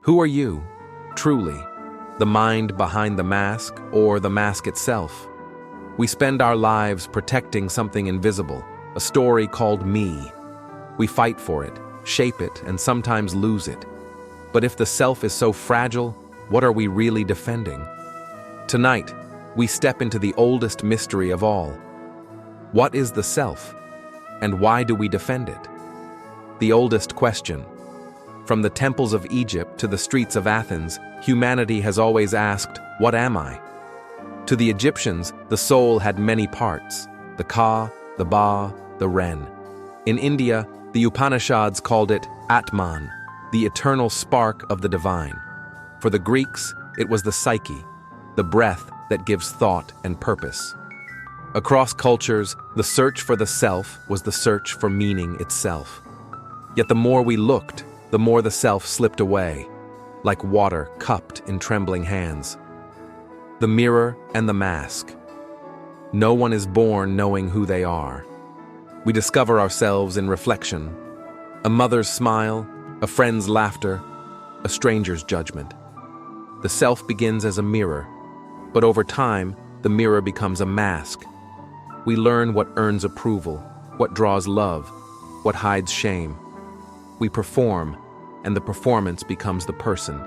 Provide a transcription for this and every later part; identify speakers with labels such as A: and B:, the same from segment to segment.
A: Who are you, truly? The mind behind the mask or the mask itself? We spend our lives protecting something invisible, a story called me. We fight for it, shape it, and sometimes lose it. But if the self is so fragile, what are we really defending? Tonight, we step into the oldest mystery of all. What is the self, and why do we defend it? The oldest question. From the temples of Egypt to the streets of Athens, humanity has always asked, "What am I?" To the Egyptians, the soul had many parts, the Ka, the Ba, the Ren. In India, the Upanishads called it Atman, the eternal spark of the divine. For the Greeks, it was the psyche, the breath that gives thought and purpose. Across cultures, the search for the self was the search for meaning itself. Yet the more we looked, the more the self slipped away, like water cupped in trembling hands. The mirror and the mask. No one is born knowing who they are. We discover ourselves in reflection. A mother's smile, a friend's laughter, a stranger's judgment. The self begins as a mirror, but over time, the mirror becomes a mask. We learn what earns approval, what draws love, what hides shame. We perform, and the performance becomes the person.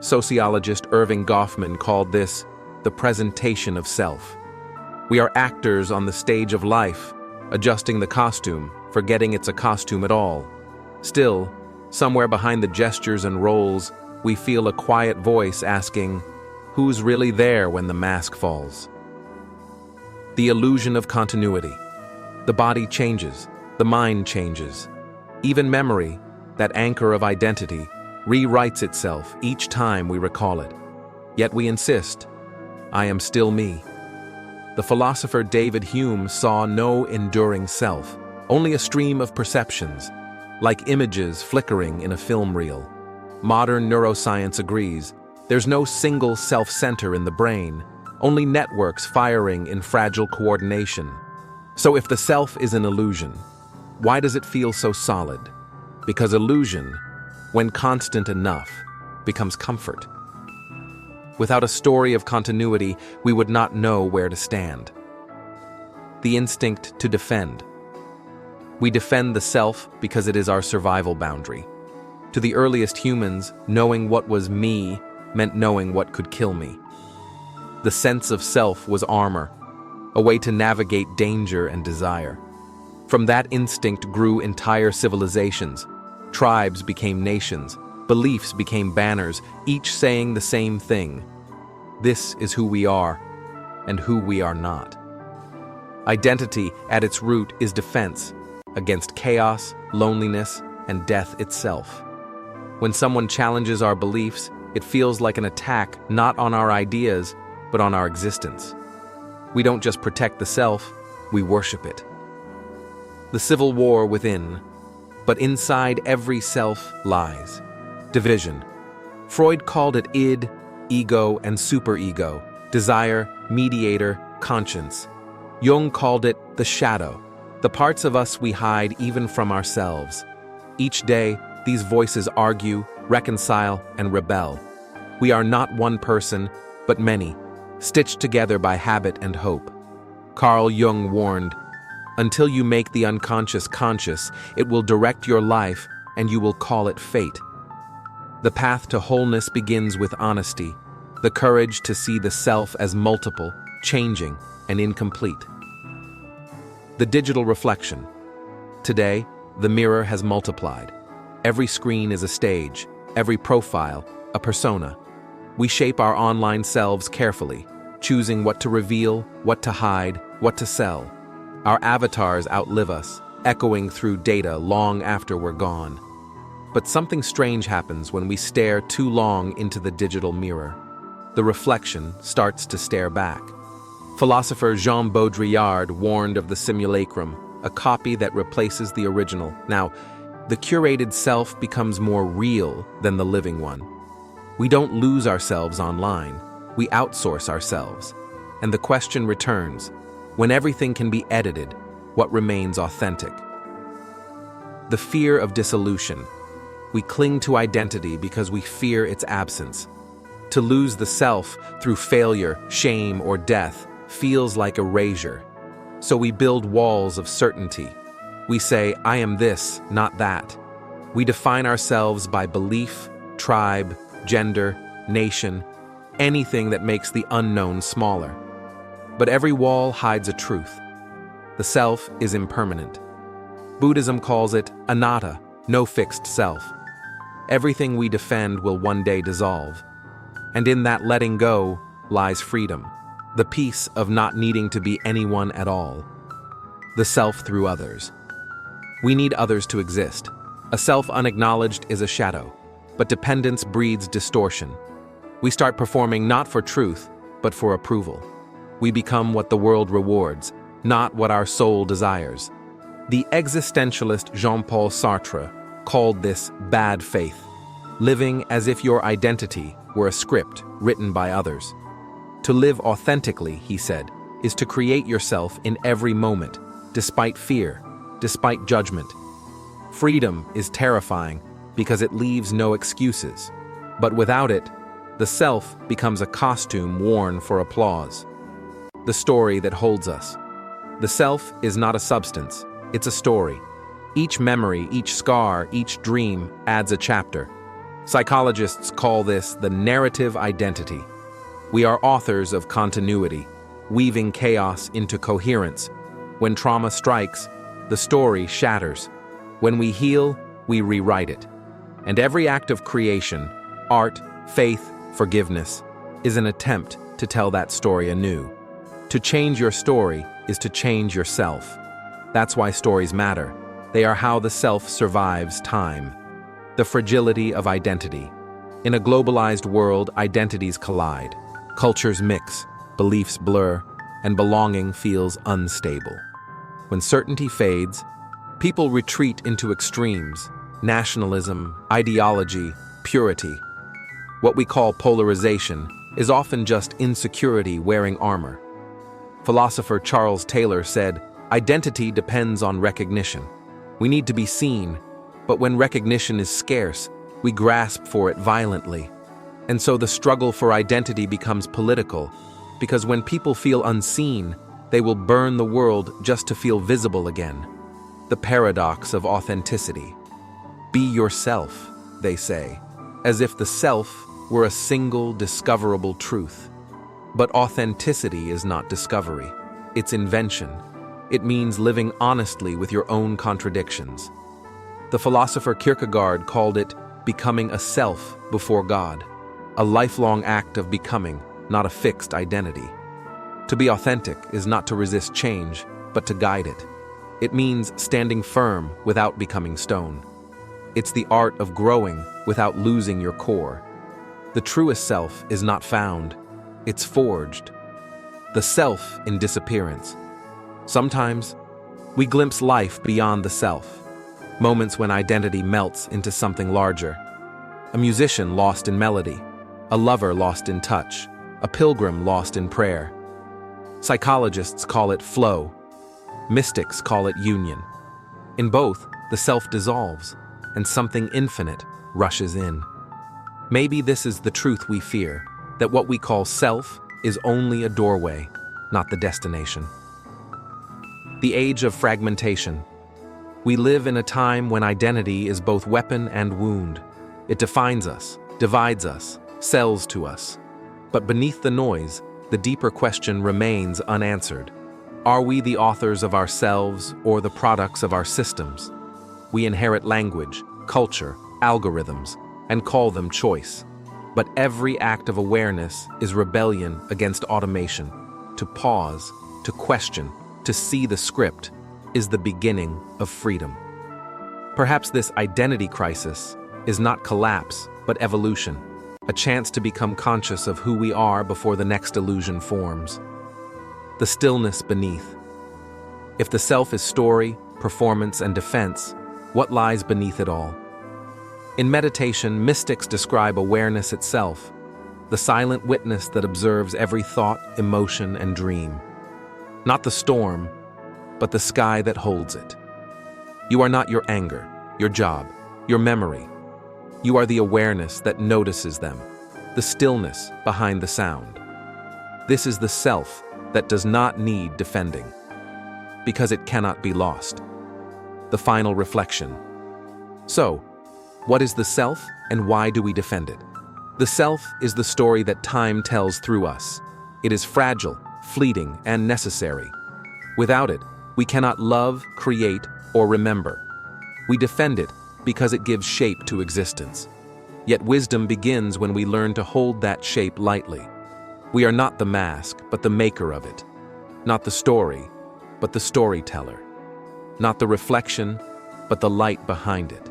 A: Sociologist Irving Goffman called this the presentation of self. We are actors on the stage of life, adjusting the costume, forgetting it's a costume at all. Still, somewhere behind the gestures and roles, we feel a quiet voice asking, who's really there when the mask falls? The illusion of continuity. The body changes, the mind changes. Even memory, that anchor of identity, rewrites itself each time we recall it. Yet we insist, I am still me. The philosopher David Hume saw no enduring self, only a stream of perceptions, like images flickering in a film reel. Modern neuroscience agrees, there's no single self-center in the brain, only networks firing in fragile coordination. So if the self is an illusion, why does it feel so solid? Because illusion, when constant enough, becomes comfort. Without a story of continuity, we would not know where to stand. The instinct to defend. We defend the self because it is our survival boundary. To the earliest humans, knowing what was me meant knowing what could kill me. The sense of self was armor, a way to navigate danger and desire. From that instinct grew entire civilizations. Tribes became nations, beliefs became banners, each saying the same thing. This is who we are, and who we are not. Identity, at its root, is defense against chaos, loneliness, and death itself. When someone challenges our beliefs, it feels like an attack not on our ideas, but on our existence. We don't just protect the self, we worship it. The civil war within, but inside every self lies division. Freud called it id, ego, and superego, desire, mediator, conscience. Jung called it the shadow, the parts of us we hide even from ourselves. Each day, these voices argue, reconcile, and rebel. We are not one person, but many, stitched together by habit and hope. Carl Jung warned, until you make the unconscious conscious, it will direct your life and you will call it fate. The path to wholeness begins with honesty, the courage to see the self as multiple, changing, and incomplete. The digital reflection. Today, the mirror has multiplied. Every screen is a stage, every profile, a persona. We shape our online selves carefully, choosing what to reveal, what to hide, what to sell. Our avatars outlive us, echoing through data long after we're gone. But something strange happens when we stare too long into the digital mirror. The reflection starts to stare back. Philosopher Jean Baudrillard warned of the simulacrum, a copy that replaces the original. Now, the curated self becomes more real than the living one. We don't lose ourselves online, we outsource ourselves. And the question returns, when everything can be edited, what remains authentic? The fear of dissolution. We cling to identity because we fear its absence. To lose the self through failure, shame, or death feels like erasure. So we build walls of certainty. We say, I am this, not that. We define ourselves by belief, tribe, gender, nation, anything that makes the unknown smaller. But every wall hides a truth. The self is impermanent. Buddhism calls it anatta, no fixed self. Everything we defend will one day dissolve. And in that letting go lies freedom, the peace of not needing to be anyone at all. The self through others. We need others to exist. A self unacknowledged is a shadow, but dependence breeds distortion. We start performing not for truth, but for approval. We become what the world rewards, not what our soul desires. The existentialist Jean-Paul Sartre called this bad faith, living as if your identity were a script written by others. To live authentically, he said, is to create yourself in every moment, despite fear, despite judgment. Freedom is terrifying because it leaves no excuses, but without it, the self becomes a costume worn for applause. The story that holds us. The self is not a substance, it's a story. Each memory, each scar, each dream adds a chapter. Psychologists call this the narrative identity. We are authors of continuity, weaving chaos into coherence. When trauma strikes, the story shatters. When we heal, we rewrite it. And every act of creation, art, faith, forgiveness, is an attempt to tell that story anew. To change your story is to change yourself. That's why stories matter. They are how the self survives time. The fragility of identity. In a globalized world, identities collide. Cultures mix, beliefs blur, and belonging feels unstable. When certainty fades, people retreat into extremes: nationalism, ideology, purity. What we call polarization is often just insecurity wearing armor. Philosopher Charles Taylor said, "Identity depends on recognition. We need to be seen, but when recognition is scarce, we grasp for it violently. And so the struggle for identity becomes political, because when people feel unseen, they will burn the world just to feel visible again." The paradox of authenticity. Be yourself, they say, as if the self were a single discoverable truth. But authenticity is not discovery, it's invention. It means living honestly with your own contradictions. The philosopher Kierkegaard called it becoming a self before God, a lifelong act of becoming, not a fixed identity. To be authentic is not to resist change, but to guide it. It means standing firm without becoming stone. It's the art of growing without losing your core. The truest self is not found, it's forged. The self in Disappearance. Sometimes, we glimpse life beyond the self, moments when identity melts into something larger. A musician lost in melody, a lover lost in touch, a pilgrim lost in prayer. Psychologists call it flow. Mystics call it union. In both, the self dissolves, and something infinite rushes in. Maybe this is the truth we fear, that what we call self is only a doorway, not the destination. The age of fragmentation. We live in a time when identity is both weapon and wound. It defines us, divides us, sells to us. But beneath the noise, the deeper question remains unanswered. Are we the authors of ourselves or the products of our systems? We inherit language, culture, algorithms, and call them choice. But every act of awareness is rebellion against automation. To pause, to question, to see the script is the beginning of freedom. Perhaps this identity crisis is not collapse, but evolution, a chance to become conscious of who we are before the next illusion forms. The stillness beneath. If the self is story, performance, and defense, what lies beneath it all? In meditation, mystics describe awareness itself, the silent witness that observes every thought, emotion, and dream. Not the storm, but the sky that holds it. You are not your anger, your job, your memory. You are the awareness that notices them, the stillness behind the sound. This is the self that does not need defending, because it cannot be lost. The final reflection. So, what is the self and why do we defend it? The self is the story that time tells through us. It is fragile, fleeting, and necessary. Without it, we cannot love, create, or remember. We defend it because it gives shape to existence. Yet wisdom begins when we learn to hold that shape lightly. We are not the mask, but the maker of it. Not the story, but the storyteller. Not the reflection, but the light behind it.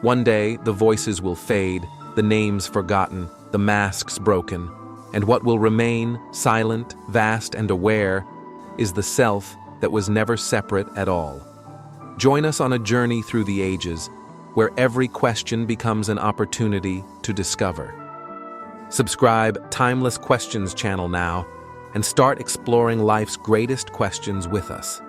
A: One day, the voices will fade, the names forgotten, the masks broken, and what will remain, silent, vast, and aware, is the self that was never separate at all. Join us on a journey through the ages, where every question becomes an opportunity to discover. Subscribe Timeless Questions channel now and start exploring life's greatest questions with us.